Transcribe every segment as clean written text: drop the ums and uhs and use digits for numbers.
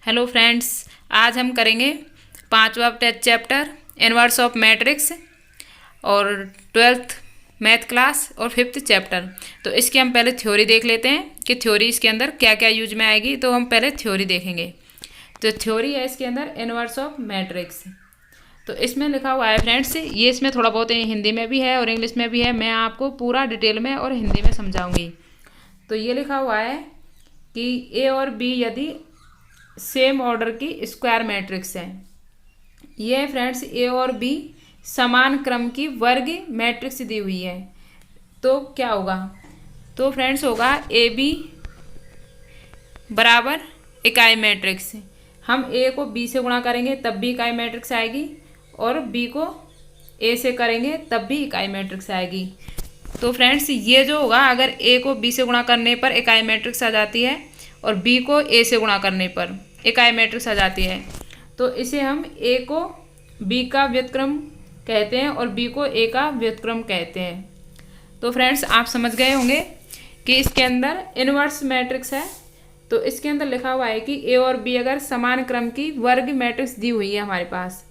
Hello friends, आज हम करेंगे पांचवा चैप्टर इनवर्स ऑफ मैट्रिक्स और 12th मैथ क्लास और 5th चैप्टर। तो इसकी हम पहले थ्योरी देख लेते हैं कि थ्योरी इसके अंदर क्या क्या यूज में आएगी। तो हम पहले थ्योरी देखेंगे। तो थ्योरी है इसके अंदर इनवर्स ऑफ मैट्रिक्स। तो इसमें लिखा हुआ है फ्रेंड्स, ये इसमें थोड़ा बहुत हिंदी में भी है और इंग्लिश में भी है। मैं आपको पूरा डिटेल में और हिंदी में समझाऊंगी। तो ये लिखा हुआ है कि ए और बी यदि सेम ऑर्डर की स्क्वायर मैट्रिक्स है। ये फ्रेंड्स ए और बी समान क्रम की वर्ग मैट्रिक्स दी हुई है। तो क्या होगा? तो फ्रेंड्स होगा ए बी बराबर इकाई मैट्रिक्स। हम ए को बी से गुणा करेंगे तब भी इकाई मैट्रिक्स आएगी और बी को ए से करेंगे तब भी इकाई मैट्रिक्स आएगी। तो फ्रेंड्स ये जो होगा, अगर ए को बी से गुणा करने पर इकाई मैट्रिक्स आ जाती है और बी को ए से गुणा करने पर इकाई मैट्रिक्स आ जाती है, तो इसे हम ए को बी का व्युत्क्रम कहते हैं और बी को ए का व्युत्क्रम कहते हैं। तो फ्रेंड्स आप समझ गए होंगे कि इसके अंदर इनवर्स मैट्रिक्स है। तो इसके अंदर लिखा हुआ है कि ए और बी अगर समान क्रम की वर्ग मैट्रिक्स दी हुई है हमारे पास,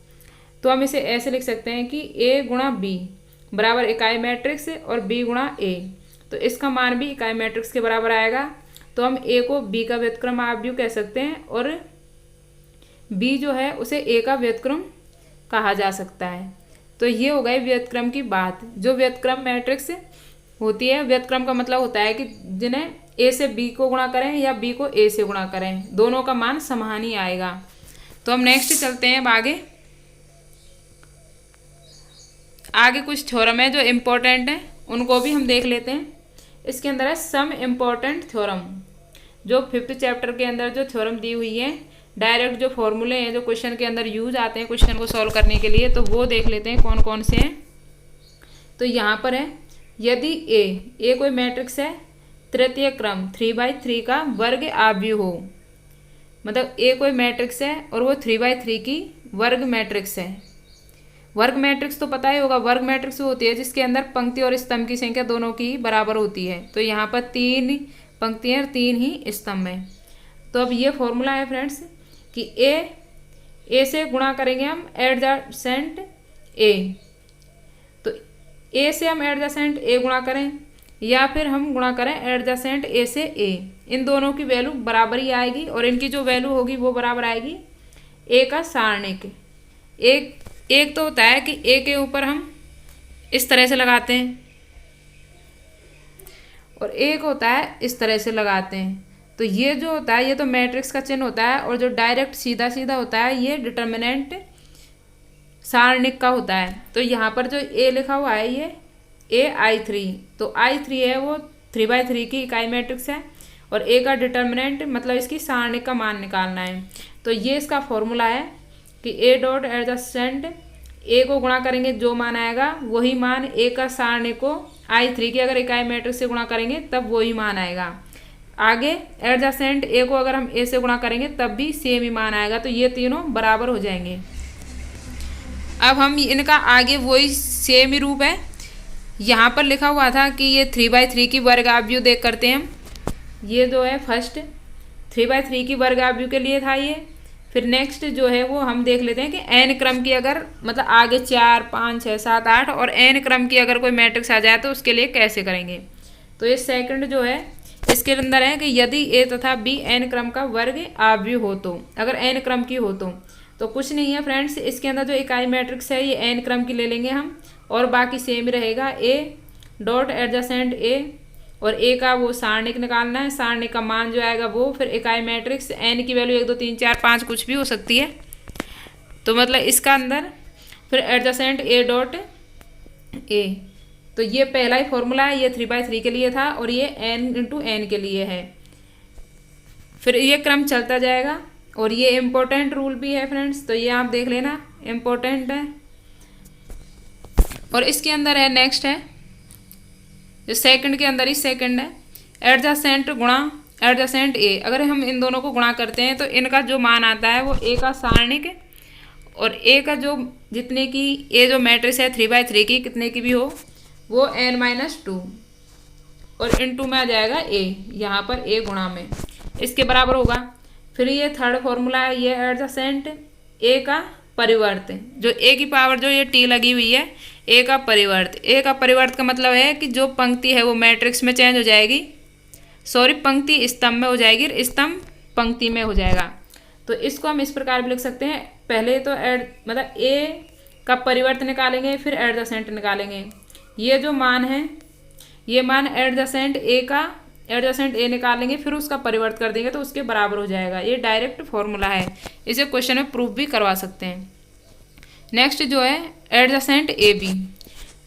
तो हम इसे ऐसे लिख सकते हैं कि ए गुणा बी बराबर इकाई मैट्रिक्स और बी गुणा ए। तो इसका मान भी इकाई मैट्रिक्स के बराबर आएगा। तो हम ए को बी का व्युत्क्रम आव्यूह कह सकते हैं और बी जो है उसे ए का व्युत्क्रम कहा जा सकता है। तो ये हो गई व्युत्क्रम की बात। जो व्युत्क्रम मैट्रिक्स होती है, व्युत्क्रम का मतलब होता है कि जिन्हें ए से बी को गुणा करें या बी को ए से गुणा करें, दोनों का मान समान ही आएगा। तो हम नेक्स्ट चलते हैं अब आगे कुछ थ्योरम है जो इम्पोर्टेंट है, उनको भी हम देख लेते हैं। इसके अंदर है सम इम्पोर्टेंट थ्योरम। जो 5th चैप्टर के अंदर जो थ्योरम दी हुई है, डायरेक्ट जो फॉर्मूले हैं जो क्वेश्चन के अंदर यूज आते हैं क्वेश्चन को सॉल्व करने के लिए, तो वो देख लेते हैं कौन कौन से हैं। तो यहाँ पर है, यदि ए कोई मैट्रिक्स है तृतीय क्रम 3/3 का वर्ग आव्यूह हो, मतलब ए कोई मैट्रिक्स है और वो 3/3 की वर्ग मैट्रिक्स है। वर्ग मैट्रिक्स तो पता ही होगा, वर्ग मैट्रिक्स होती है जिसके अंदर पंक्ति और स्तंभ की संख्या दोनों की बराबर होती है। तो यहाँ पर 3 पंक्तियाँ और 3 ही स्तंभ हैं। तो अब ये फॉर्मूला है फ्रेंड्स कि ए से गुणा करेंगे हम एडजेसेंट ए। तो ए से हम एडजेसेंट ए गुणा करें या फिर हम गुणा करें एडजेसेंट ए से ए, इन दोनों की वैल्यू बराबर ही आएगी और इनकी जो वैल्यू होगी वो बराबर आएगी ए का सारणिक। एक तो होता है कि ए के ऊपर हम इस तरह से लगाते हैं और एक होता है इस तरह से लगाते हैं। तो ये जो होता है ये तो मैट्रिक्स का चिन्ह होता है और जो डायरेक्ट सीधा सीधा होता है ये डिटर्मिनेंट सारणिक का होता है। तो यहाँ पर जो ए लिखा हुआ है ये ai3, तो i3 है वो 3/3 की इकाई मैट्रिक्स है और ए का डिटर्मिनेंट मतलब इसकी सारणिक का मान निकालना है। तो ये इसका फॉर्मूला है कि ए डॉट एडजेसेंट ए को गुणा करेंगे जो मान आएगा वही मान ए का सारणिक को i3 की अगर इकाई मैट्रिक्स से गुणा करेंगे तब वही मान आएगा। आगे एडजेसेंट ए को अगर हम ए से गुणा करेंगे तब भी सेम ही मान आएगा। तो ये तीनों बराबर हो जाएंगे। अब हम इनका आगे वही सेम ही रूप है। यहाँ पर लिखा हुआ था कि ये 3/3 की वर्ग आव्यूह देख करते हैं हम। ये जो है फर्स्ट 3/3 की वर्ग आव्यूह के लिए था ये। फिर नेक्स्ट जो है वो हम देख लेते हैं कि n क्रम की अगर मतलब आगे 4, 5, 6, 7, 8 और n क्रम की अगर कोई मैट्रिक्स आ जाए तो उसके लिए कैसे करेंगे। तो ये सेकंड जो है इसके अंदर है कि यदि a तथा b n क्रम का वर्ग आव्यूह हो, तो अगर n क्रम की हो तो कुछ नहीं है फ्रेंड्स, इसके अंदर जो इकाई मैट्रिक्स है ये n क्रम की ले लेंगे हम और बाकी सेम रहेगा। a डॉट एडजेसेंट a और ए का वो सारणिक निकालना है, सारणिक का मान जो आएगा वो फिर इकाई मैट्रिक्स एन की वैल्यू 1, 2, 3, 4, 5 कुछ भी हो सकती है। तो मतलब इसका अंदर फिर एडजेसेंट ए डॉट ए। तो ये पहला ही फॉर्मूला है, ये 3/3 के लिए था और ये n इंटू एन के लिए है। फिर ये क्रम चलता जाएगा और ये इम्पोर्टेंट रूल भी है फ्रेंड्स, तो ये आप देख लेना इम्पोर्टेंट है। और इसके अंदर है नेक्स्ट है जो सेकंड के अंदर ही सेकंड है एडजेसेंट गुणा एडजेसेंट ए। अगर हम इन दोनों को गुणा करते हैं तो इनका जो मान आता है वो ए का सारणिक और ए का जो जितने की ए जो मैट्रिक्स है 3/3 की कितने की भी हो वो n-2 और इनटू में आ जाएगा ए, यहाँ पर ए गुणा में इसके बराबर होगा। फिर ये थर्ड फॉर्मूला है, ये एडजेसेंट ए का परिवर्त, जो ए की पावर जो ये टी लगी हुई है, ए का परिवर्त। ए का परिवर्त का मतलब है कि जो पंक्ति है वो मैट्रिक्स में चेंज हो जाएगी, सॉरी पंक्ति स्तंभ में हो जाएगी, स्तंभ पंक्ति में हो जाएगा। तो इसको हम इस प्रकार भी लिख सकते हैं, पहले तो मतलब ए का परिवर्त निकालेंगे, फिर एडजेसेंट निकालेंगे। ये जो मान है, ये मान एडजेसेंट ए का, एडजेसेंट ए निकालेंगे, फिर उसका परिवर्त कर देंगे तो उसके बराबर हो जाएगा। ये डायरेक्ट फॉर्मूला है, इसे क्वेश्चन में प्रूफ भी करवा सकते हैं। नेक्स्ट जो है एडजेसेंट ए बी,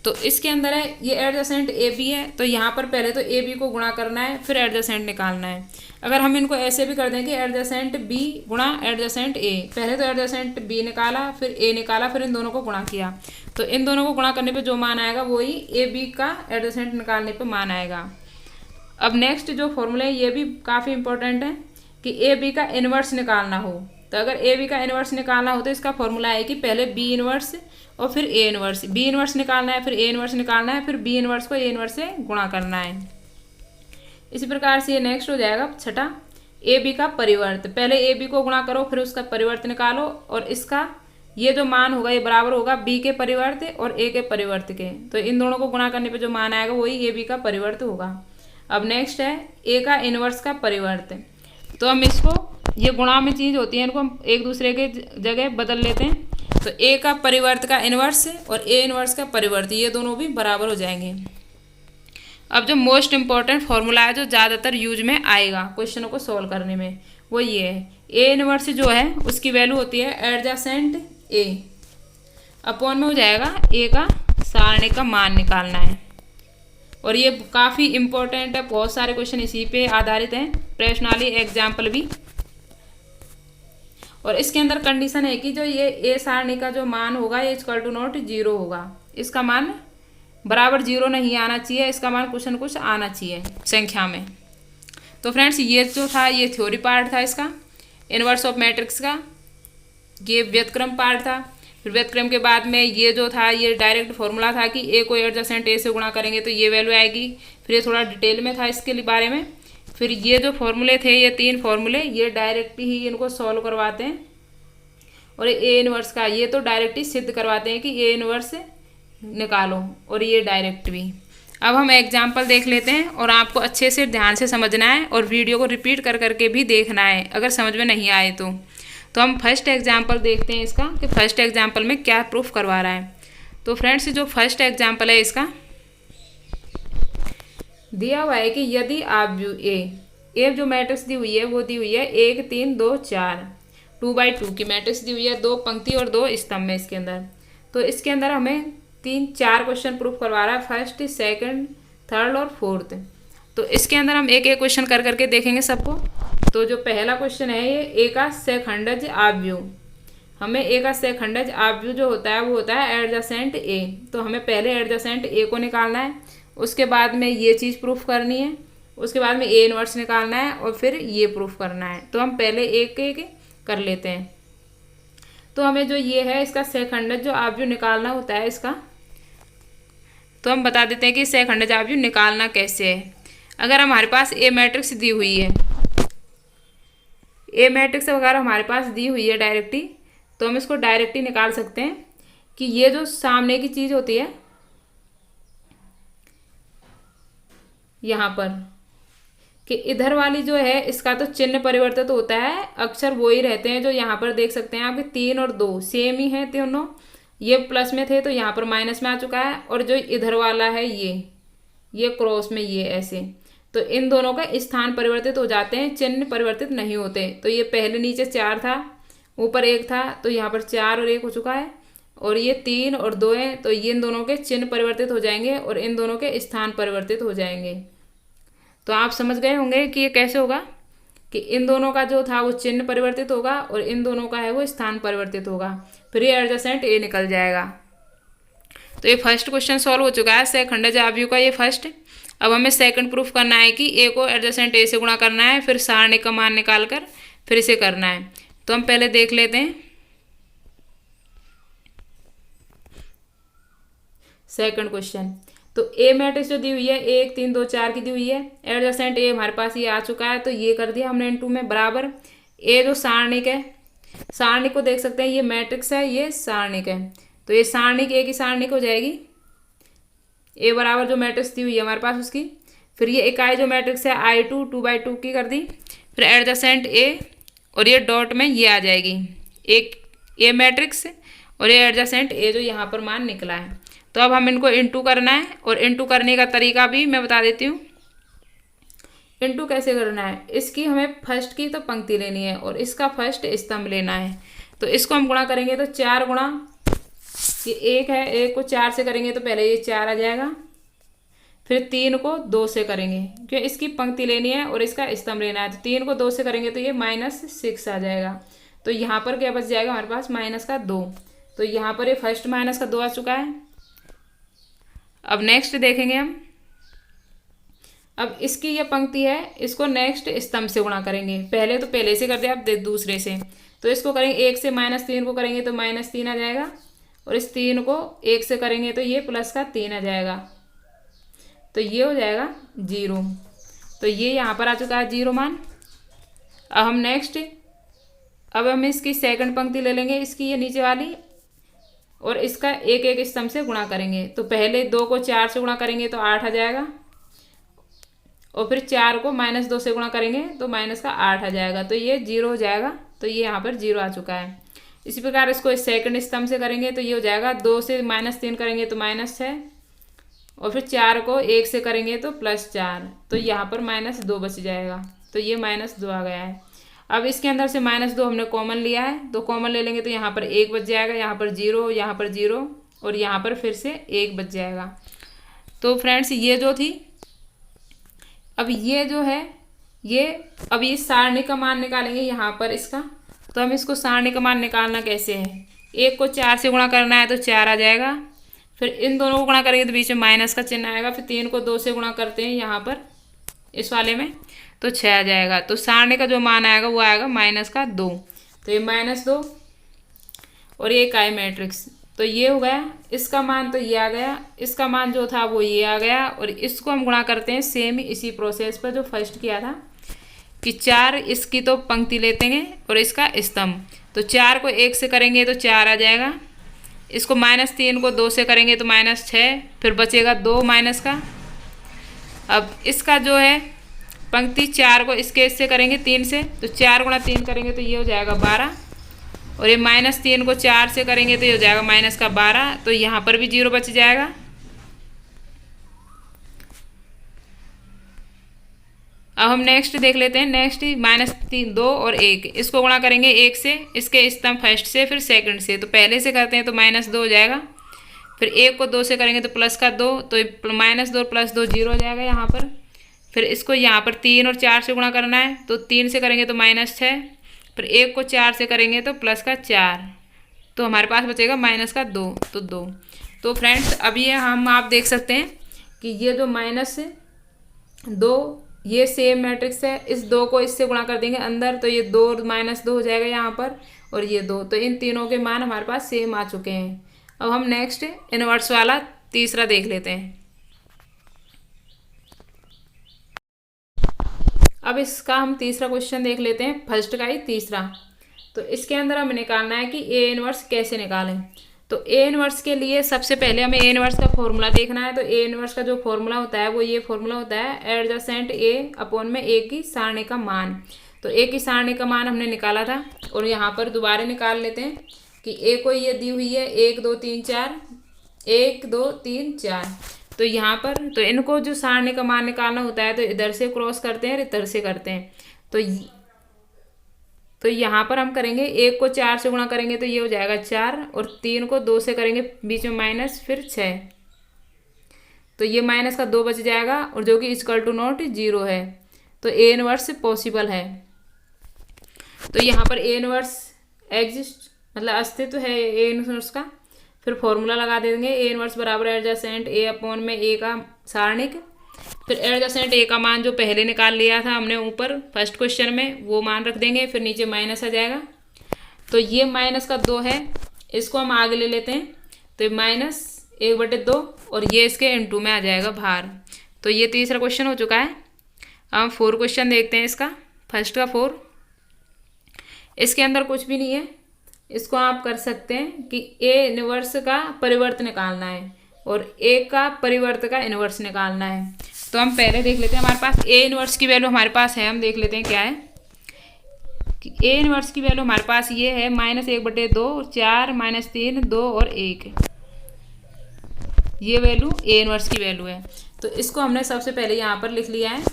तो इसके अंदर है ये एडजेसेंट ए बी है, तो यहाँ पर पहले तो ए बी को गुणा करना है, फिर एडजेसेंट निकालना है। अगर हम इनको ऐसे भी कर दें कि एडजेसेंट बी गुणा एडजेसेंट ए, पहले तो एडजेसेंट बी निकाला, फिर ए निकाला, फिर इन दोनों को गुणा किया, तो इन दोनों को गुणा करने पे जो मान आएगा वही ए बी का एडजेसेंट निकालने पे मान आएगा। अब नेक्स्ट जो फॉर्मूला है ये भी काफ़ी इंपॉर्टेंट है कि ए बी का इन्वर्स निकालना हो, तो अगर ए बी का इन्वर्स निकालना हो तो इसका फॉर्मूला है कि पहले बी इन्वर्स और फिर ए इन्वर्स, बी इन्वर्स निकालना है, फिर ए इन्वर्स निकालना है, फिर बी इन्वर्स को ए इन्वर्स से गुणा करना है। इसी प्रकार से ये नेक्स्ट हो जाएगा छठा, ए बी का परिवर्त, पहले ए बी को गुणा करो, फिर उसका परिवर्त निकालो, और इसका ये जो मान होगा ये बराबर होगा बी के परिवर्त और ए के परिवर्त के, तो इन दोनों को गुणा करने पे जो मान आएगा वही ए बी का परिवर्त होगा। अब नेक्स्ट है ए का इन्वर्स का परिवर्त, तो हम इसको, ये गुणा में चीज़ होती है, इनको हम एक दूसरे के जगह बदल लेते हैं, तो ए का परिवर्त का इन्वर्स और ए इन्वर्स का परिवर्त ये दोनों भी बराबर हो जाएंगे। अब जो मोस्ट इम्पॉर्टेंट फॉर्मूला है जो ज़्यादातर यूज में आएगा क्वेश्चनों को सॉल्व करने में, वो ये है, ए इन्वर्स जो है उसकी वैल्यू होती है एडजेसेंट ए, अपॉन में हो जाएगा ए का सारणी का मान निकालना है। और ये काफ़ी इम्पोर्टेंट है, बहुत सारे क्वेश्चन इसी पे आधारित हैं, प्रश्नावली एग्जाम्पल भी। और इसके अंदर कंडीशन है कि जो ये ए सारणी का जो मान होगा ये इक्वल टू नॉट जीरो होगा, इसका मान बराबर जीरो नहीं आना चाहिए, इसका मान कुछ न कुछ आना चाहिए संख्या में। तो फ्रेंड्स ये जो था ये थ्योरी पार्ट था इसका, इनवर्स ऑफ मैट्रिक्स का, ये व्युत्क्रम पार्ट था। फिर व्युत्क्रम के बाद में ये जो था ये डायरेक्ट फॉर्मूला था कि ए को एडजेसेंट ए से गुणा करेंगे तो ये वैल्यू आएगी, फिर ये थोड़ा डिटेल में था इसके बारे में। फिर ये जो फॉर्मूले थे ये तीन फॉर्मूले ये डायरेक्ट ही इनको सॉल्व करवाते हैं, और ए इनवर्स का ये तो डायरेक्ट ही सिद्ध करवाते हैं कि ए इनवर्स निकालो, और ये डायरेक्ट भी। अब हम एग्जाम्पल देख लेते हैं और आपको अच्छे से ध्यान से समझना है और वीडियो को रिपीट कर करके भी देखना है अगर समझ में नहीं आए तो हम फर्स्ट एग्जाम्पल देखते हैं इसका कि फर्स्ट एग्जाम्पल में क्या प्रूफ करवा रहा है। तो फ्रेंड्स जो फर्स्ट एग्जाम्पल है इसका दिया हुआ है कि यदि आप ए जो मैट्रिक्स दी हुई है वो दी हुई है 1 3 2 4 2x2 की मैट्रिक्स दी हुई है, 2 पंक्ति और 2 स्तंभ में इसके अंदर। तो इसके अंदर हमें 3-4 क्वेश्चन प्रूफ करवा रहा है, फर्स्ट सेकंड थर्ड और फोर्थ। तो इसके अंदर हम एक एक क्वेश्चन कर करके देखेंगे सबको। तो जो पहला क्वेश्चन है ये ए का सहखंडज आव्यूह, हमें ए का सहखंडज आव्यूह जो होता है वो होता है एडजेसेंट ए। तो हमें पहले एडजेसेंट ए को निकालना है, उसके बाद में ये चीज़ प्रूफ करनी है, उसके बाद में ए इनवर्स निकालना है और फिर ये प्रूफ करना है। तो हम पहले एक एक कर लेते हैं। तो हमें जो ये है इसका सहखंडज जो आव्यूह निकालना होता है इसका, तो हम बता देते हैं कि सहखंडज आव्यूह निकालना कैसे है। अगर हमारे पास ए मैट्रिक्स दी हुई है, ए मैट्रिक्स अगर हमारे पास दी हुई है डायरेक्टली, तो हम इसको डायरेक्टली निकाल सकते हैं कि ये जो सामने की चीज़ होती है यहाँ पर, कि इधर वाली जो है इसका तो चिन्ह परिवर्तित होता है, अक्षर वो ही रहते हैं जो यहाँ पर देख सकते हैं आपके 3 और 2 सेम ही हैं तीनों, ये प्लस में थे तो यहाँ पर माइनस में आ चुका है, और जो इधर वाला है ये क्रॉस में ये ऐसे, तो इन दोनों का स्थान परिवर्तित हो जाते हैं, चिन्ह परिवर्तित नहीं होते। तो ये पहले नीचे 4 था ऊपर 1 था, तो यहाँ पर 4 और 1 हो चुका है, और ये 3 और 2 है, तो ये इन दोनों के चिन्ह परिवर्तित हो जाएंगे और इन दोनों के स्थान परिवर्तित हो जाएंगे। तो आप समझ गए होंगे कि ये कैसे होगा, कि इन दोनों का जो था वो चिन्ह परिवर्तित होगा और इन दोनों का है वो स्थान परिवर्तित होगा, फिर ये एडजेसेंट ए निकल जाएगा। तो ये फर्स्ट क्वेश्चन सॉल्व हो चुका है सहखंडज आव्यूह का, ये फर्स्ट। अब हमें सेकंड प्रूफ करना है कि ए को एडजेसेंट ए से गुणा करना है, फिर सारणी का मान निकाल कर फिर इसे करना है। तो हम पहले देख लेते हैं सेकंड क्वेश्चन। तो ए मैट्रिक्स जो दी हुई है 1 3 2 4 की दी हुई है, एडजेसेंट ए हमारे पास ये आ चुका है, तो ये कर दिया हमने इनटू में बराबर ए जो सारणिक है, सारणिक को देख सकते हैं, ये मैट्रिक्स है, ये सारणिक है, तो ये सारणिक ए की सारणिक हो जाएगी, ए बराबर जो मैट्रिक्स दी हुई है हमारे पास उसकी। फिर ये इकाई जो मैट्रिक्स है I2 2/2 की कर दी। फिर एडजेसेंट ए और ये डॉट में ये आ जाएगी एक ए मैट्रिक्स और ये एडजेसेंट ए जो यहाँ पर मान निकला है। तो अब हम इनको इंटू करना है और इंटू करने का तरीका भी मैं बता देती हूँ। इंटू कैसे करना है, इसकी हमें फर्स्ट की तो पंक्ति लेनी है और इसका फर्स्ट स्तंभ लेना है। तो इसको हम गुणा करेंगे तो 4 गुणा ये 1 है, 1 को 4 से करेंगे तो पहले ये 4 आ जाएगा। फिर 3 को 2 से करेंगे क्योंकि इसकी पंक्ति लेनी है और इसका स्तंभ लेना है, तो 3 को 2 से करेंगे तो ये -6 आ जाएगा। तो यहाँ पर क्या बच जाएगा हमारे पास -2। तो यहाँ पर ये फर्स्ट -2 आ चुका है। अब नेक्स्ट देखेंगे हम। अब इसकी ये पंक्ति है, इसको नेक्स्ट स्तंभ से गुणा करेंगे। पहले तो पहले से कर दिया, अब दूसरे से। तो इसको करेंगे 1 से -3 को करेंगे तो -3 आ जाएगा और इस 3 को 1 से करेंगे तो ये +3 आ जाएगा, तो ये हो जाएगा 0। तो ये यहाँ पर आ चुका है 0 मान। अब हम नेक्स्ट, अब हम इसकी सेकंड पंक्ति ले लेंगे, इसकी ये नीचे वाली, और इसका एक एक स्तंभ से गुणा करेंगे। तो पहले 2 को 4 से गुणा करेंगे तो 8 आ जाएगा और फिर 4 को -2 से गुणा करेंगे तो -8 आ जाएगा, तो ये 0 हो जाएगा। तो ये यहाँ पर 0 आ चुका है। इसी प्रकार इसको इस सेकंड स्तंभ से करेंगे तो ये हो जाएगा 2 से -3 करेंगे तो -6 और फिर 4 को 1 से करेंगे तो +4, तो यहाँ पर -2 बच जाएगा, तो ये -2 आ गया है। अब इसके अंदर से -2 हमने कॉमन लिया है, तो कॉमन ले लेंगे तो यहाँ पर 1 बच जाएगा, यहाँ पर 0, यहाँ पर 0 और यहाँ पर फिर से 1 बच जाएगा। तो फ्रेंड्स ये जो थी, अब ये जो है ये, अब ये सारणी का मान निकालेंगे यहाँ पर इसका। तो हम इसको सारणी का मान निकालना कैसे है, 1 को 4 से गुणा करना है तो 4 आ जाएगा। फिर इन दोनों को गुणा करेंगे तो बीच में माइनस का चिन्ह आएगा। फिर 3 को 2 से गुणा करते हैं यहाँ पर इस वाले में तो 6 आ जाएगा। तो सारणी का जो मान आएगा वो आएगा -2। तो ये -2 और ये इकाई मैट्रिक्स, तो ये हो गया। इसका मान तो ये आ गया, इसका मान जो था वो ये आ गया और इसको हम गुणा करते हैं सेम इसी प्रोसेस पर जो फर्स्ट किया था कि 4 इसकी तो पंक्ति लेते हैं और इसका स्तंभ। तो 4 को 1 से करेंगे तो 4 आ जाएगा, इसको -3 को 2 से करेंगे तो -6, फिर बचेगा 2 माइनस का। अब इसका जो है पंक्ति 4 को इससे करेंगे 3 से, तो 4 गुणा 3 करेंगे तो ये हो जाएगा 12 और ये -3 को 4 से करेंगे तो ये हो जाएगा -12, तो यहाँ पर भी 0 बच जाएगा। अब हम नेक्स्ट देख लेते हैं। नेक्स्ट -3 2 और 1, इसको गुणा करेंगे 1 से, इसके स्तंभ फर्स्ट से फिर सेकंड से। तो पहले से करते हैं तो -2 हो जाएगा, फिर 1 को 2 से करेंगे तो +2, तो -2 और +2 0 हो जाएगा यहाँ पर। फिर इसको यहाँ पर 3 और 4 से गुणा करना है, तो 3 से करेंगे तो -6, फिर 1 को 4 से करेंगे तो +4, तो हमारे पास बचेगा -2, तो 2। तो फ्रेंड्स अब ये आप देख सकते हैं कि ये जो -2 ये सेम मैट्रिक्स है, इस 2 को इससे गुणा कर देंगे अंदर तो ये 2 -2 हो जाएगा यहाँ पर और ये 2, तो इन तीनों के मान हमारे पास सेम आ चुके हैं। अब हम नेक्स्ट इनवर्स वाला तीसरा देख लेते हैं। अब इसका हम तीसरा क्वेश्चन देख लेते हैं, फर्स्ट का ही तीसरा। तो इसके अंदर हमें निकालना है कि ए इनवर्स कैसे निकालें। तो ए इनवर्स के लिए सबसे पहले हमें ए इनवर्स का फॉर्मूला देखना है। तो ए इनवर्स का जो फॉर्मूला होता है वो ये फॉर्मूला होता है एडजेसेंट ए अपॉन में ए की सारणी का मान। तो ए की सारणी का मान हमने निकाला था और यहाँ पर दोबारा निकाल लेते हैं कि ए को ये दी हुई है 1 2 3 4, 1 2 3 4। तो यहाँ पर तो इनको जो सारणी का मान निकालना होता है तो इधर से क्रॉस करते हैं, इधर से करते हैं। तो यहाँ पर हम करेंगे 1 को 4 से गुणा करेंगे तो ये हो जाएगा 4 और 3 को 2 से करेंगे बीच में माइनस फिर 6, तो ये -2 बच जाएगा और जो कि = 0 है। तो ए इनवर्स पॉसिबल है। तो यहाँ पर ए इनवर्स एग्जिस्ट मतलब अस्तित्व है ए इनवर्स का। फिर फॉर्मूला लगा देंगे ए इनवर्स बराबर एडजेसेंट ए अपॉन में ए का सारणिक। फिर एडजेसेंट ए का मान जो पहले निकाल लिया था हमने ऊपर फर्स्ट क्वेश्चन में वो मान रख देंगे, फिर नीचे माइनस आ जाएगा। तो ये -2 है, इसको हम आगे ले लेते हैं तो -1/2 और ये इसके × में आ जाएगा बाहर। तो ये तीसरा क्वेश्चन हो चुका है। अब हम 4 क्वेश्चन देखते हैं इसका। फर्स्ट का 4, इसके अंदर कुछ भी नहीं है। इसको आप कर सकते हैं कि ए इनवर्स का परिवर्त निकालना है और ए का परिवर्त का इनवर्स निकालना है। तो हम पहले देख लेते हैं, हमारे पास ए इनवर्स की वैल्यू हमारे पास है, हम देख लेते हैं क्या है कि ए इनवर्स की वैल्यू हमारे पास ये है -1/2, 4, -3, 2 और 1। ये वैल्यू ए इनवर्स की वैल्यू है। तो इसको हमने सबसे पहले यहाँ पर लिख लिया है।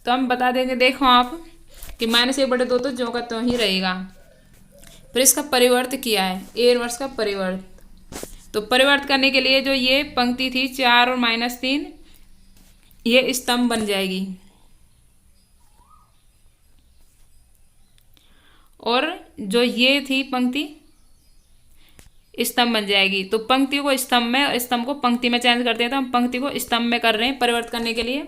तो हम बता देंगे, देखो आप कि -1/2 तो ज्यों का त्यों ही रहेगा। फिर इसका परिवर्त किया है, ए इनवर्स का परिवर्त। तो परिवर्त करने के लिए जो ये पंक्ति थी 4 और -3, ये स्तंभ बन जाएगी और जो ये थी पंक्ति स्तंभ बन जाएगी। तो पंक्ति को स्तंभ में और स्तंभ को पंक्ति में चेंज करते हैं। तो हम पंक्ति को स्तंभ में कर रहे हैं परिवर्त करने के लिए।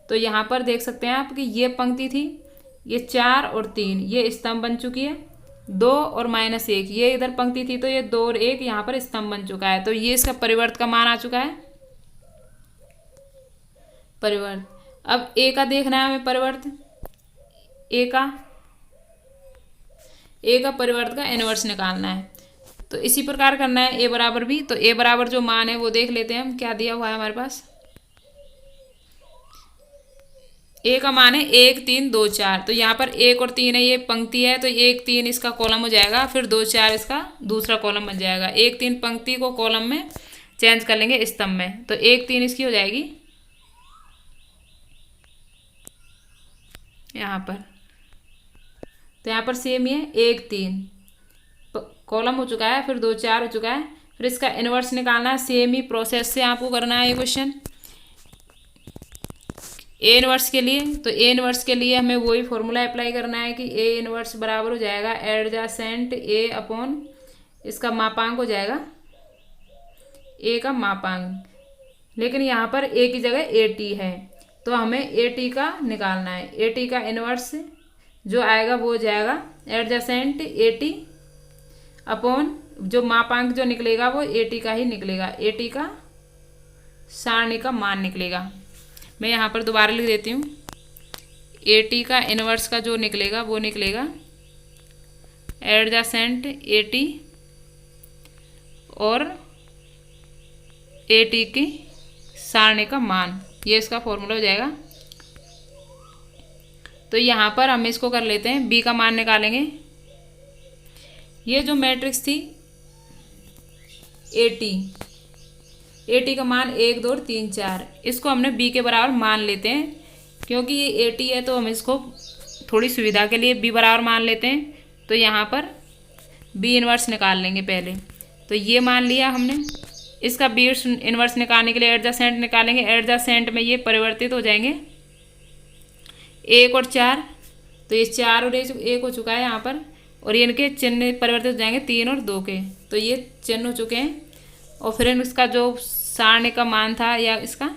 तो यहाँ पर देख सकते हैं आप कि ये पंक्ति थी, ये 4 और 3 ये स्तंभ बन चुकी है। 2 और -1 ये इधर पंक्ति थी, तो ये 2 और 1 यहाँ पर स्तंभ बन चुका है। तो ये इसका परिवर्त का मान आ चुका है, परिवर्त। अब ए का देखना है हमें परिवर्त, ए का परिवर्त का इनवर्स निकालना है। तो इसी प्रकार करना है ए बराबर भी। तो ए बराबर जो मान है वो देख लेते हैं हम, क्या दिया हुआ है हमारे पास। ए का मान है 1, 3, 2, 4। तो यहाँ पर 1 और 3 है, ये पंक्ति है, तो 1, 3 इसका कॉलम हो जाएगा, फिर 2, 4 इसका दूसरा कॉलम बन जाएगा। 1, 3 पंक्ति को कॉलम में चेंज कर लेंगे स्तंभ में। तो 1, 3 इसकी हो जाएगी यहाँ पर। तो यहाँ पर सेम ही है, 1, 3 कॉलम हो चुका है, फिर 2, 4 हो चुका है। फिर इसका इनवर्स निकालना है, सेम ही प्रोसेस से आपको करना है ये क्वेश्चन ए इनवर्स के लिए। तो ए इनवर्स के लिए हमें वही फॉर्मूला अप्लाई करना है कि ए इनवर्स बराबर हो जाएगा एडजासेंट ए अपॉन इसका मापांक हो जाएगा ए का मापांक, लेकिन यहाँ पर ए की जगह ए टी है, तो हमें ए टी का निकालना है। ए टी का इनवर्स जो आएगा वो हो जाएगा एडजासेंट ए टी अपॉन जो मापांक जो निकलेगा वो ए टी का ही निकलेगा, ए टी का सारणी का मान निकलेगा। मैं यहाँ पर दोबारा लिख देती हूँ, ए टी का इनवर्स का जो निकलेगा वो निकलेगा एडजासेंट ए टी और ए टी की सारणी का मान, ये इसका फॉर्मूला हो जाएगा। तो यहाँ पर हम इसको कर लेते हैं, बी का मान निकालेंगे। ये जो मैट्रिक्स थी ए टी का मान 1, 2, 3, 4, इसको हमने बी के बराबर मान लेते हैं, क्योंकि ये ए टी है तो हम इसको थोड़ी सुविधा के लिए बी बराबर मान लेते हैं। तो यहाँ पर बी इनवर्स निकाल लेंगे पहले। तो ये मान लिया हमने, इसका बी इनवर्स निकालने के लिए एडजासेंट निकालेंगे। एडजासेंट में ये परिवर्तित हो जाएंगे 1 और 4, तो ये 4 और 1 हो चुका है यहाँ पर, और ये इनके चिन्ह परिवर्तित हो जाएंगे 3 और 2 के, तो ये चिन्ह हो चुके हैं। और फिर इसका जो सारणी का मान था या इसका,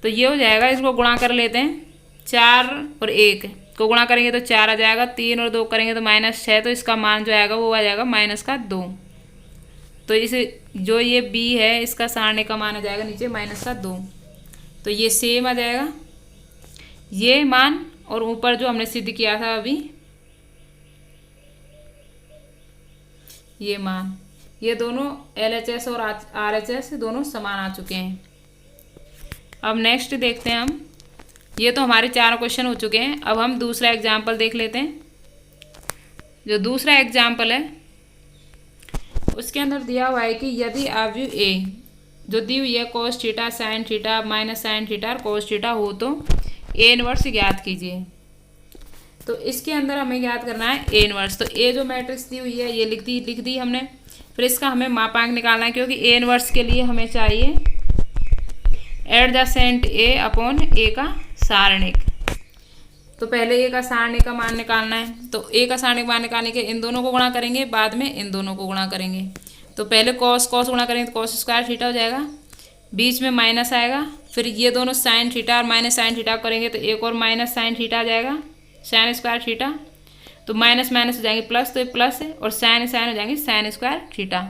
तो ये हो जाएगा, इसको गुणा कर लेते हैं। 4 और 1 को गुणा करेंगे तो 4 आ जाएगा, 3 और 2 करेंगे तो -6, तो इसका मान जो आएगा वो आ जाएगा -2। तो इस जो ये बी है इसका सारणी का मान आ जाएगा नीचे -2। तो ये सेम आ जाएगा ये मान, और ऊपर जो हमने सिद्ध किया था अभी ये मान, ये दोनों LHS और RHS दोनों समान आ चुके हैं। अब नेक्स्ट देखते हैं हम, ये तो हमारे 4 क्वेश्चन हो चुके हैं। अब हम दूसरा एग्जाम्पल देख लेते हैं। जो दूसरा एग्जाम्पल है उसके अंदर दिया हुआ है कि यदि अवयव ए जो दी हुई है cos theta sin theta minus sin theta और cos थीटा हो तो ए इनवर्स ज्ञात कीजिए। तो इसके अंदर हमें ज्ञात करना है ए इनवर्स। तो ए जो मैट्रिक्स दी हुई है ये लिख दी हमने। फिर इसका हमें मापांक निकालना है, क्योंकि ए इनवर्स के लिए हमें चाहिए एडजासेंट ए अपॉन ए का सारणिक। तो पहले ए का सारणिक का मान निकालना है। तो ए का सारणिक मान निकालने के इन दोनों को गुणा करेंगे, बाद में इन दोनों को गुणा करेंगे। तो पहले कॉस गुणा करेंगे तो cos स्क्वायर थीटा हो जाएगा, बीच में माइनस आएगा। फिर ये दोनों साइन थीटा और माइनस साइन थीटा करेंगे तो एक और माइनस साइन थीटा आ जाएगा, साइन स्क्वायर थीटा। तो माइनस माइनस हो जाएंगे प्लस, तो ये प्लस है, और साइन साइन हो जाएंगे साइन स्क्वायर थीटा।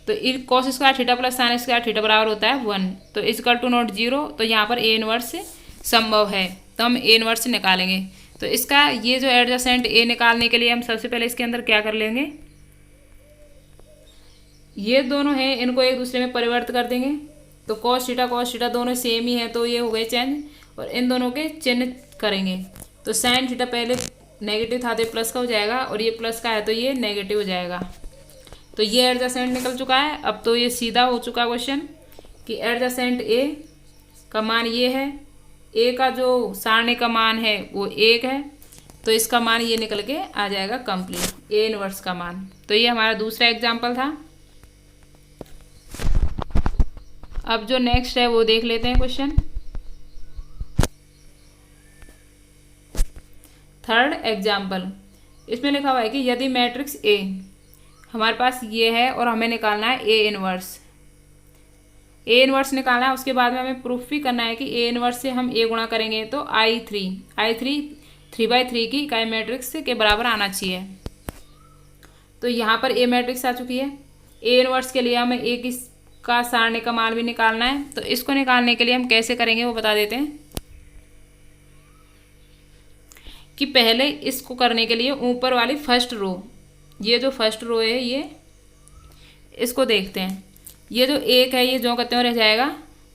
तो cos square theta plus sine square theta बराबर होता है 1। तो इक्वल टू नॉट 0। तो यहाँ पर ए इनवर्स संभव है। तो हम ए इनवर्स निकालेंगे। तो इसका ये जो एडजेसेंट ए निकालने के लिए हम सबसे पहले इसके अंदर क्या कर लेंगे, ये दोनों हैं इनको एक दूसरे में परिवर्तित कर देंगे। तो कॉस थीटा दोनों सेम ही है, तो ये हो गए चेंज, और इन दोनों के चिन्ह करेंगे। तो साइन थीटा पहले नेगेटिव था तो प्लस का हो जाएगा, और ये प्लस का है तो ये नेगेटिव हो जाएगा। तो ये एडजेसेंट निकल चुका है। अब तो ये सीधा हो चुका क्वेश्चन कि एडजेसेंट ए का मान ये है, ए का जो सारणी का मान है वो 1 है, तो इसका मान ये निकल के आ जाएगा कंप्लीट, ए इनवर्स का मान। तो ये हमारा दूसरा एग्जाम्पल था। अब जो नेक्स्ट है वो देख लेते हैं क्वेश्चन। थर्ड एग्जाम्पल, इसमें लिखा हुआ है कि यदि मैट्रिक्स ए हमारे पास ये है और हमें निकालना है ए इनवर्स। ए इनवर्स निकालना है, उसके बाद में हमें प्रूफ भी करना है कि ए इनवर्स से हम ए गुणा करेंगे तो आई थ्री 3/3 की इकाई मैट्रिक्स के बराबर आना चाहिए। तो यहाँ पर ए मैट्रिक्स आ चुकी है। ए इनवर्स के लिए हमें ए का सारणी का मान भी निकालना है। तो इसको निकालने के लिए हम कैसे करेंगे वो बता देते हैं कि पहले इसको करने के लिए ऊपर वाली फर्स्ट रो, ये जो फर्स्ट रो है ये इसको देखते हैं। ये जो 1 है ये जो करते हुए रह जाएगा।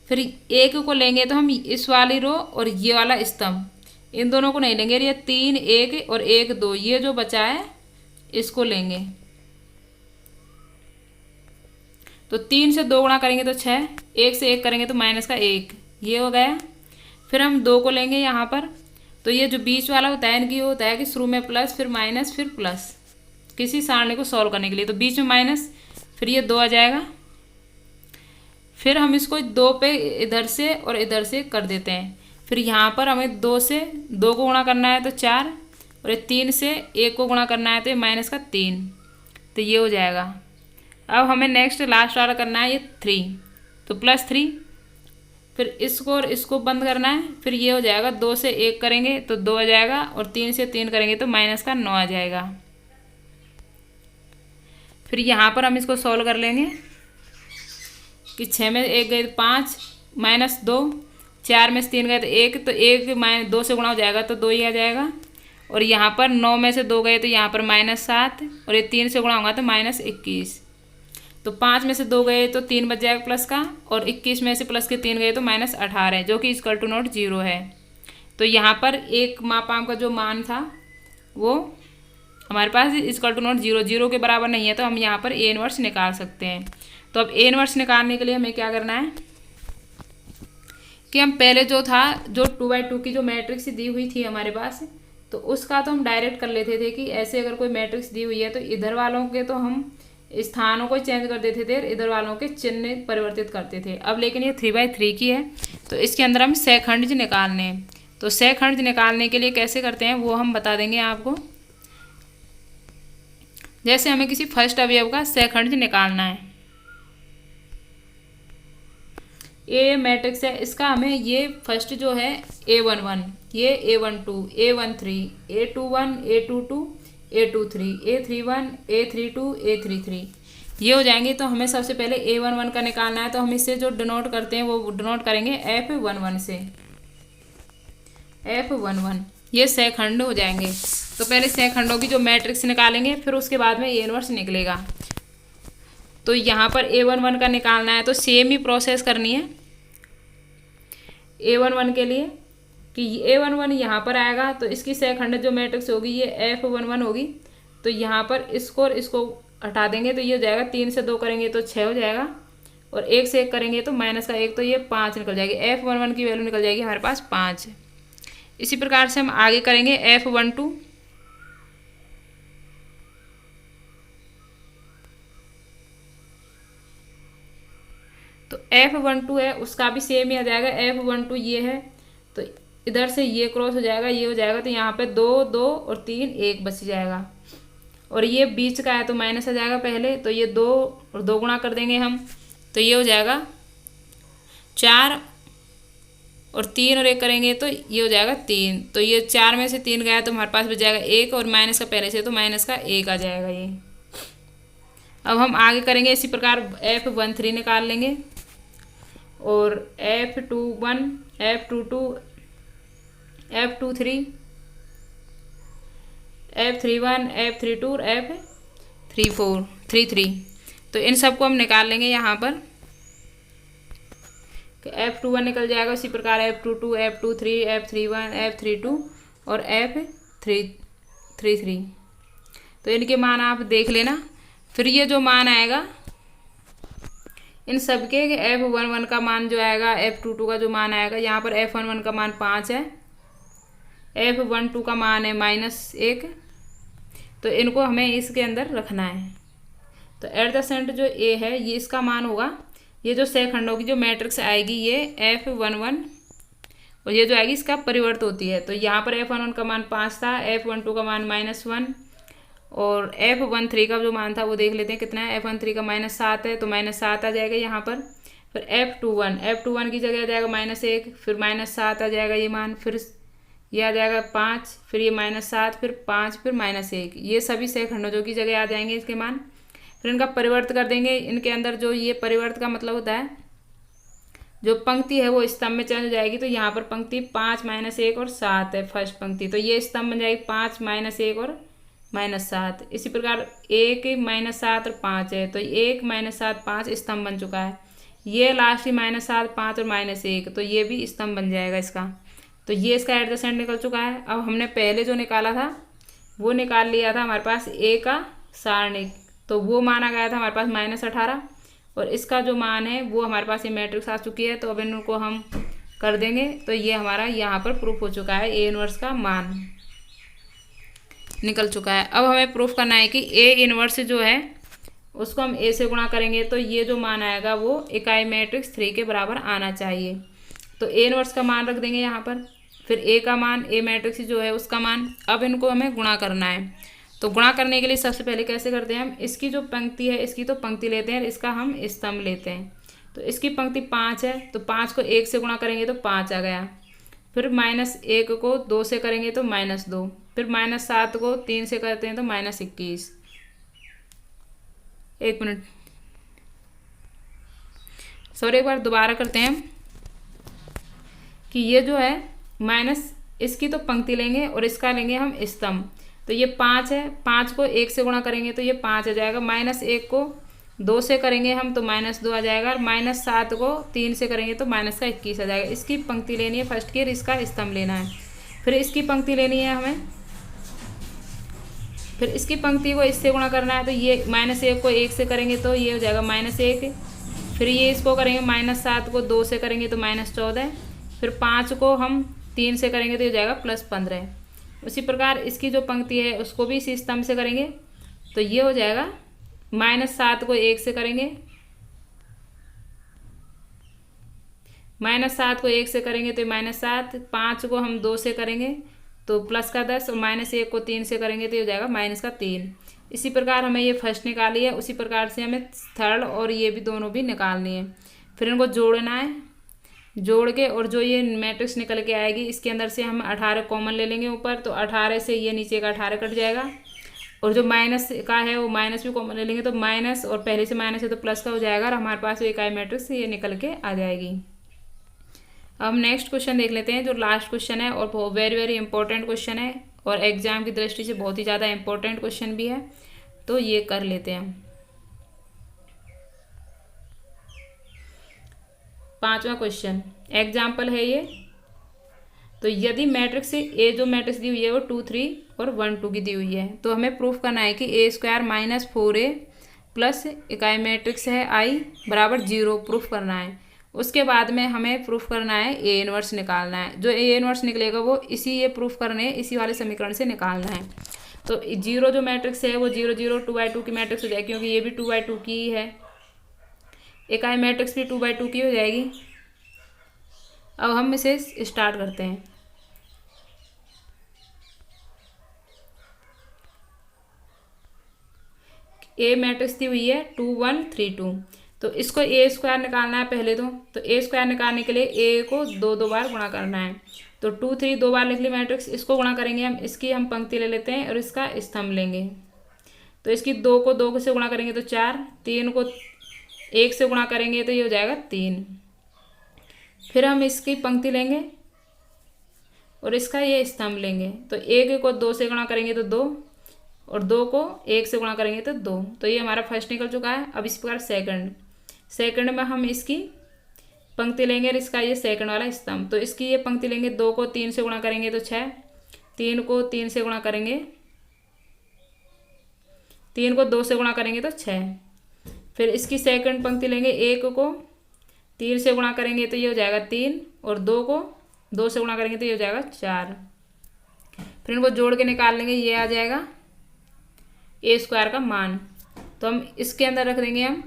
फिर 1 को लेंगे तो हम इस वाली रो और ये वाला स्तंभ, इन दोनों को नहीं लेंगे। ये 3 1 और 1 2, ये जो बचा है इसको लेंगे। तो 3 से 2 गुणा करेंगे तो 6, 1 से 1 करेंगे तो माइनस का 1, ये हो गया। फिर हम 2 को लेंगे यहाँ पर। तो ये जो बीच वाला होता है इनकी होता है कि शुरू में प्लस फिर माइनस फिर प्लस, किसी सारणी को सॉल्व करने के लिए। तो बीच में माइनस, फिर ये 2 आ जाएगा। फिर हम इसको 2 पे इधर से और इधर से कर देते हैं। फिर यहाँ पर हमें 2 से 2 को गुणा करना है तो 4, और 3 से 1 को गुणा करना है तो माइनस का 3, तो ये हो जाएगा। अब हमें नेक्स्ट लास्ट वाला करना है ये 3, तो +3। फिर इसको और इसको बंद करना है। फिर ये हो जाएगा 2 से 1 करेंगे तो 2 आ जाएगा, और 3 से 3 करेंगे तो माइनस का 9 आ जाएगा। फिर यहाँ पर हम इसको सॉल्व कर लेंगे कि 6 में 1 गए तो 5, -2, 4 में से 3 गए तो 1, तो 1 2 से गुणा हो जाएगा तो 2 ही आ जाएगा। और यहाँ पर 9 में से 2 गए तो यहाँ पर -7, और ये 3 से गुणा होगा तो -21। तो 5 में से 2 गए तो 3 बच जाएगा प्लस का, और 21 में से प्लस के 3 गए तो -18 है, जो कि = 0 है। तो यहाँ पर एक मापांक का जो मान था वो हमारे पास = 0 के बराबर नहीं है, तो हम यहाँ पर ए इनवर्स निकाल सकते हैं। तो अब ए इनवर्स निकालने के लिए हमें क्या करना है कि हम पहले जो था, जो 2/2 की जो मैट्रिक्स दी हुई थी हमारे पास, तो उसका तो हम डायरेक्ट कर लेते थे कि ऐसे अगर कोई मैट्रिक्स दी हुई है तो इधर वालों के तो हम स्थानों को चेंज कर देते थे, इधर वालों के चिन्ह परिवर्तित करते थे। अब लेकिन ये 3/3 की है, तो इसके अंदर हम सहखंड निकालने हैं। तो सहखंड निकालने के लिए कैसे करते हैं वो हम बता देंगे आपको। जैसे हमें किसी फर्स्ट अवयव का सहखंड निकालना है, ए मैट्रिक्स है, इसका हमें ये फर्स्ट जो है A11, ये A12, A13, A21, A22, A23, A31, A32, A33, ये हो जाएंगे। तो हमें सबसे पहले A11 का निकालना है, तो हम इससे जो डिनोट करते हैं वो डिनोट करेंगे F11 से। F11 ये सहखंड हो जाएंगे। तो पहले सहखंडों की जो मैट्रिक्स निकालेंगे, फिर उसके बाद में ए इनवर्स निकलेगा। तो यहाँ पर A11 का निकालना है तो सेम ही प्रोसेस करनी है A11 के लिए कि A11 यहाँ पर आएगा, तो इसकी सहखंड जो मैट्रिक्स होगी ये F11 होगी। तो यहाँ पर इसको और इसको हटा देंगे तो ये हो जाएगा, 3 से 2 करेंगे तो 6 हो जाएगा, और 1 से 1 करेंगे तो माइनस का 1, तो ये 5 निकल जाएगी। F11 की वैल्यू निकल जाएगी हमारे पास 5। इसी प्रकार से हम आगे करेंगे F12। तो F12 है, उसका भी सेम ही आ जाएगा। F12 ये है, तो इधर से ये क्रॉस हो जाएगा, ये हो जाएगा, तो यहाँ पे 2 2 और 3 1 बच जाएगा। और ये बीच का है तो माइनस आ जाएगा पहले, तो ये 2 और 2 गुणा कर देंगे हम, तो ये हो जाएगा 4, और 3 और 1 करेंगे तो ये हो जाएगा 3। तो ये 4 में से 3 गया तो हमारे पास बच जाएगा 1, और माइनस का पहले से तो माइनस का 1 आ जाएगा ये। अब हम आगे करेंगे इसी प्रकार F13 निकाल लेंगे, और F21, F22, F23, F31, F32 और F33। तो इन सबको हम निकाल लेंगे यहाँ पर। F21 निकल जाएगा, उसी प्रकार F22, F23, F31, F32 और F33। तो इनके मान आप देख लेना। फिर ये जो मान आएगा इन सब के F11 का मान जो आएगा, F22 का जो मान आएगा, यहाँ पर F11 का मान 5 है, F12 का मान है -1। तो इनको हमें इसके अंदर रखना है। तो एडजेसेंट जो A है ये इसका मान होगा, ये जो सहखंडों की जो मैट्रिक्स आएगी ये F11 और ये जो आएगी इसका परिवर्त होती है। तो यहाँ पर F11 का मान 5 था, F12 का मान -1 और F13 का जो मान था वो देख लेते हैं कितना है। F13 का -7 है, तो -7 आ जाएगा यहाँ पर। फिर F21 की जगह आ जाएगा -1, फिर -7 आ जाएगा ये मान, फिर ये आ जाएगा 5, फिर ये -7, फिर 5, फिर -1। ये सभी सहखंडों की जगह आ जाएंगे इसके मान। फिर इनका परिवर्त कर देंगे। इनके अंदर जो ये परिवर्त का मतलब होता है, जो पंक्ति है वो स्तंभ में चल जाएगी। तो यहाँ पर पंक्ति 5, -1 और 7 है फर्स्ट पंक्ति, तो ये स्तंभ बन जाएगी 5, -1 और -7। इसी प्रकार 1, -7 और 5 है, तो 1, -7, 5 स्तंभ बन चुका है। ये लास्ट ही -7, 5 और -1, तो ये भी स्तंभ बन जाएगा इसका। तो ये इसका एडजेसेंट निकल चुका है। अब हमने पहले जो निकाला था वो निकाल लिया था हमारे पास A का सारणिक, तो वो माना गया था हमारे पास -18 और इसका जो मान है वो हमारे पास ये मैट्रिक्स आ चुकी है। तो अब इनको हम कर देंगे। तो ये हमारा यहाँ पर प्रूफ हो चुका है, A इनवर्स का मान निकल चुका है। अब हमें प्रूफ करना है कि A इनवर्स जो है उसको हम A से गुणा करेंगे, तो ये जो मान आएगा वो इकाई मैट्रिक्स 3 के बराबर आना चाहिए। तो A इनवर्स का मान रख देंगे यहाँ पर, फिर A का मान, A मैट्रिक्स जो है उसका मान। अब इनको हमें गुणा करना है। तो गुणा करने के लिए सबसे पहले कैसे करते हैं हम, इसकी जो पंक्ति है इसकी तो पंक्ति लेते हैं, इसका हम स्तंभ लेते हैं। तो इसकी पंक्ति 5 है, तो 5 को 1 से गुणा करेंगे तो 5 आ गया। फिर -1 को 2 से करेंगे तो -2, फिर -7 को 3 से करते हैं तो -21। एक मिनट, सॉरी, एक बार दोबारा करते हैं कि ये जो है माइनस, इसकी तो पंक्ति लेंगे और इसका लेंगे हम स्तंभ। तो ये 5 है, 5 को 1 से गुणा करेंगे तो ये 5 आ जाएगा। -1 को 2 से करेंगे हम तो -2 आ जाएगा, और -7 को 3 से करेंगे तो -21 आ जाएगा। इसकी पंक्ति लेनी है फर्स्ट की, इसका स्तंभ लेना है। फिर इसकी पंक्ति लेनी है हमें, फिर इसकी पंक्ति को इससे गुणा करना है। तो ये -1 को 1 से करेंगे तो ये हो जाएगा -1, फिर ये इसको करेंगे -7 को 2 से करेंगे तो -14, फिर 5 को हम 3 से करेंगे तो ये हो जाएगा +15। उसी प्रकार इसकी जो पंक्ति है उसको भी इसी स्तंभ से करेंगे, तो ये हो जाएगा -7 को 1 से करेंगे, -7 को 1 से करेंगे तो -7, 5 को हम 2 से करेंगे तो +10 और -1 को 3 से करेंगे तो ये हो जाएगा -3। इसी प्रकार हमें ये फर्स्ट निकाली है, उसी प्रकार से हमें थर्ड और ये भी दोनों भी निकालनी है। फिर इनको जोड़ना है, जोड़ के और जो ये मैट्रिक्स निकल के आएगी इसके अंदर से हम 18 कॉमन ले लेंगे ऊपर, तो 18 से ये नीचे का 18 कट जाएगा, और जो माइनस का है वो माइनस भी कॉमन ले लेंगे तो माइनस, और पहले से माइनस है तो प्लस का हो जाएगा, और हमारे पास वो इकाई मैट्रिक्स ये निकल के आ जाएगी। अब हम नेक्स्ट क्वेश्चन देख लेते हैं, जो लास्ट क्वेश्चन है और वेरी वेरी इंपॉर्टेंट क्वेश्चन है और एग्जाम की दृष्टि से बहुत ही ज़्यादा इंपॉर्टेंट क्वेश्चन भी है, तो ये कर लेते हैं। 5वां क्वेश्चन एग्जाम्पल है ये। तो यदि मैट्रिक्स ए जो मैट्रिक्स दी हुई है वो 2, 3 और 1, 2 की दी हुई है, तो हमें प्रूफ करना है कि A² - 4A प्लस इकाई मैट्रिक्स है I बराबर 0 प्रूफ करना है। उसके बाद में हमें प्रूफ करना है A इनवर्स निकालना है। जो A इनवर्स निकलेगा वो ये प्रूफ करने इसी वाले समीकरण से निकालना है। तो 0 जो मैट्रिक्स है वो 0, 0, 2/2 की मैट्रिक्स हो जाएगी, क्योंकि ये भी 2/2 की ही है। इकाई मैट्रिक्स भी 2/2 की हो जाएगी। अब हम इसे स्टार्ट करते हैं। A मैट्रिक्स दी हुई है 2, 1, 3, 2, तो इसको A² निकालना है पहले तो A² निकालने के लिए A को 2 बार गुणा करना है। तो 2, 3 2 बार लिख ली मैट्रिक्स, इसको गुणा करेंगे हम, इसकी हम पंक्ति ले लेते हैं और इसका स्तंभ लेंगे। तो इसकी 2 को 2 से गुणा करेंगे तो 4, 3 को 1 से गुणा करेंगे तो ये हो जाएगा 3। फिर हम इसकी पंक्ति लेंगे, और इसका ये स्तंभ लेंगे। तो 1 को 2 से गुणा करेंगे तो 2, और 2 को 1 से गुणा करेंगे तो 2। तो ये हमारा फर्स्ट निकल चुका है। अब इस प्रकार सेकंड में हम इसकी पंक्ति लेंगे और इसका ये सेकंड वाला स्तंभ। तो इसकी ये पंक्ति लेंगे, 2 को 3 से गुणा करेंगे तो 6, 3 को 3 से गुणा करेंगे, 3 को 2 से गुणा करेंगे तो 6। फिर इसकी सेकंड पंक्ति लेंगे, 1 को 3 से गुणा करेंगे तो ये हो जाएगा 3, और 2 को 2 से गुणा करेंगे तो ये हो जाएगा 4। फिर इनको जोड़ के निकाल लेंगे, ये आ जाएगा ए स्क्वायर का मान। तो हम इसके अंदर रख देंगे हम,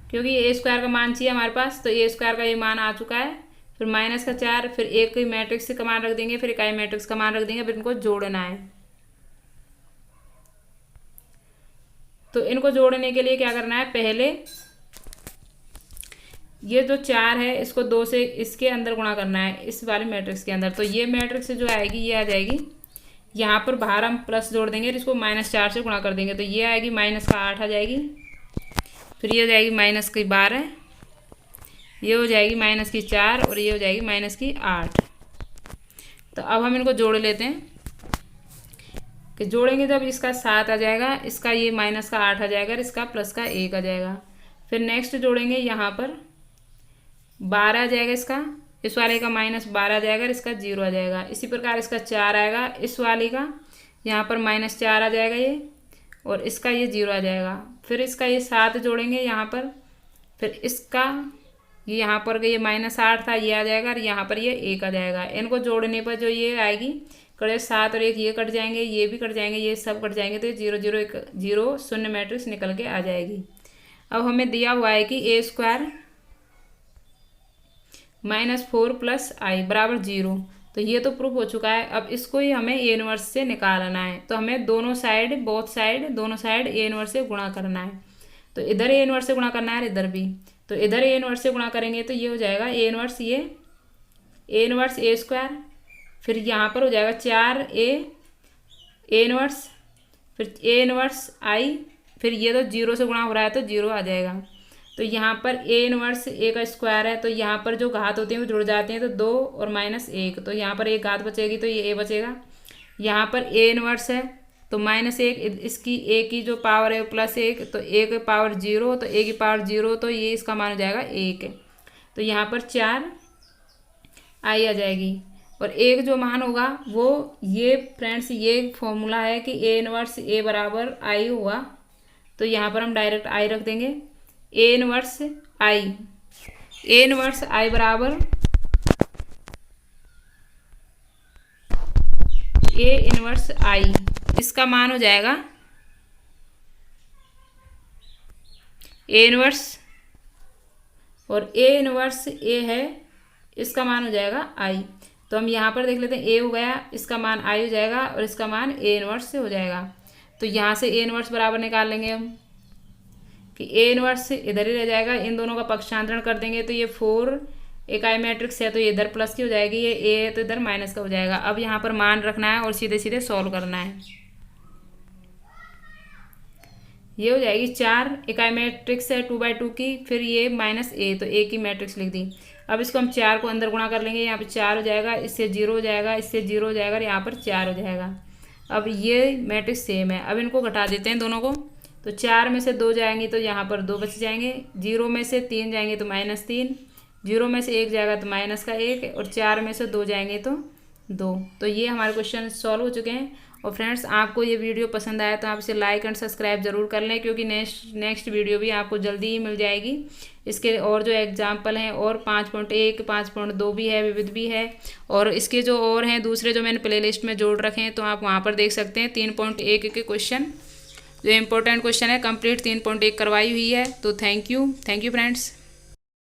क्योंकि ए स्क्वायर का मान चाहिए हमारे पास, तो ए स्क्वायर का ये मान आ चुका है। फिर माइनस का 4, फिर एक मैट्रिक्स का मान रख देंगे, फिर इकाई मैट्रिक्स का मान रख देंगे। फिर इनको जोड़ना है। तो इनको जोड़ने के लिए क्या करना है, पहले ये जो 4 है इसको 2 से इसके अंदर गुणा करना है, इस वाले मैट्रिक्स के अंदर। तो ये मैट्रिक्स जो आएगी ये आ जाएगी, यहाँ पर बाहर हम प्लस जोड़ देंगे और इसको -4 से गुणा कर देंगे। तो ये आएगी -8 आ जाएगी। फिर ये हो जाएगी -12, ये हो जाएगी -4, और ये हो जाएगी -8। तो अब हम इनको जोड़ लेते हैं कि जोड़ेंगे जब इसका 7 आ जाएगा, इसका ये -8 आ जाएगा और इसका +1 आ जाएगा। फिर नेक्स्ट जोड़ेंगे, यहाँ पर 12 आ जाएगा, इसका इस वाले का -12 आ जाएगा और इसका 0 आ जाएगा। इसी प्रकार इसका 4 आएगा, इस वाले का यहाँ पर -4 आ जाएगा ये, और इसका ये 0 आ जाएगा। फिर इसका ये 7 जोड़ेंगे यहाँ पर, फिर इसका ये यहाँ पर ये -8 था, ये आ जाएगा, और यहाँ पर ये 1 आ जाएगा। इनको जोड़ने पर जो ये आएगी, कड़े 7 और 1 ये कट जाएंगे, ये भी कट जाएंगे, ये सब कट जाएंगे। तो ये 0 0 1 0 शून्य मैट्रिक्स निकल के आ जाएगी। अब हमें दिया हुआ है कि ए स्क्वायर -4 + i बराबर 0। तो ये तो प्रूफ हो चुका है। अब इसको ही हमें ए इनवर्स से निकालना है। तो हमें दोनों साइड ए इनवर्स से गुणा करना है। तो इधर ए इनवर्स से गुणा करना है, इधर भी। तो इधर ए इनवर्स से गुणा करेंगे तो ये हो जाएगा ए इनवर्स, ये ए इनवर्स ए स्क्वायर। फिर यहाँ पर हो जाएगा 4a ए इनवर्स, फिर ए इनवर्स i। फिर ये तो 0 से गुणा हो रहा है तो 0 आ जाएगा। तो यहाँ पर ए इनवर्स ए का स्क्वायर है, तो यहाँ पर जो घात होती है वो जुड़ जाते हैं। तो 2 और -1, तो यहाँ पर एक घात बचेगी, तो ये ए बचेगा। यहाँ पर ए इनवर्स है तो -1, इसकी ए की जो पावर है +1, तो ए की पावर 0, तो ए की पावर 0, तो ये इसका मान हो जाएगा 1। तो यहाँ पर 4 i आ जाएगी। और एक जो मान होगा वो ये फ्रेंड्स, ये फॉर्मूला है कि ए इनवर्स ए बराबर i हुआ। तो यहाँ पर हम डायरेक्ट i रख देंगे, ए इनवर्स आई बराबर ए इनवर्स आई, इसका मान हो जाएगा ए इनवर्स, और ए इनवर्स ए है, इसका मान हो जाएगा आई। तो हम यहाँ पर देख लेते हैं, ए हो गया, इसका मान आई हो जाएगा, और इसका मान ए इनवर्स से हो जाएगा। तो यहाँ से ए इनवर्स बराबर निकाल लेंगे हम कि ए इनवर्स इधर ही रह जाएगा। इन दोनों का पक्षांतरण कर देंगे तो ये 4 इकाई मैट्रिक्स है, तो ये इधर प्लस की हो जाएगी, ये ए है तो इधर माइनस का हो जाएगा। अब यहाँ पर मान रखना है और सीधे सीधे सॉल्व करना है। ये हो जाएगी 4 इकाई मैट्रिक्स है 2/2 की, फिर ये -a, तो a की मैट्रिक्स लिख दी। अब इसको हम 4 को अंदर गुणा कर लेंगे, यहाँ पर 4 हो जाएगा, इससे 0 हो जाएगा, इससे 0 हो जाएगा, और यहाँ पर 4 हो जाएगा। अब ये मैट्रिक्स सेम है। अब इनको घटा देते हैं दोनों को। तो 4 में से 2 जाएंगी तो यहाँ पर 2 बच जाएंगे, 0 में से 3 जाएंगे तो -3, 0 में से 1 जाएगा तो -1, और 4 में से 2 जाएंगे तो 2। तो ये हमारे क्वेश्चन सॉल्व हो चुके हैं। और फ्रेंड्स, आपको ये वीडियो पसंद आया तो आप इसे लाइक एंड सब्सक्राइब जरूर कर लें, क्योंकि नेक्स्ट वीडियो भी आपको जल्दी ही मिल जाएगी। इसके और जो एग्जाम्पल हैं, और 5.1 5.2 भी है, विविध भी है, और इसके जो और हैं दूसरे जो मैंने प्लेलिस्ट में जोड़ रखे हैं, तो आप वहाँ पर देख सकते हैं। 3.1 के क्वेश्चन जो इम्पोर्टेंट क्वेश्चन है कंप्लीट 3.1 करवाई हुई है। तो थैंक यू फ्रेंड्स।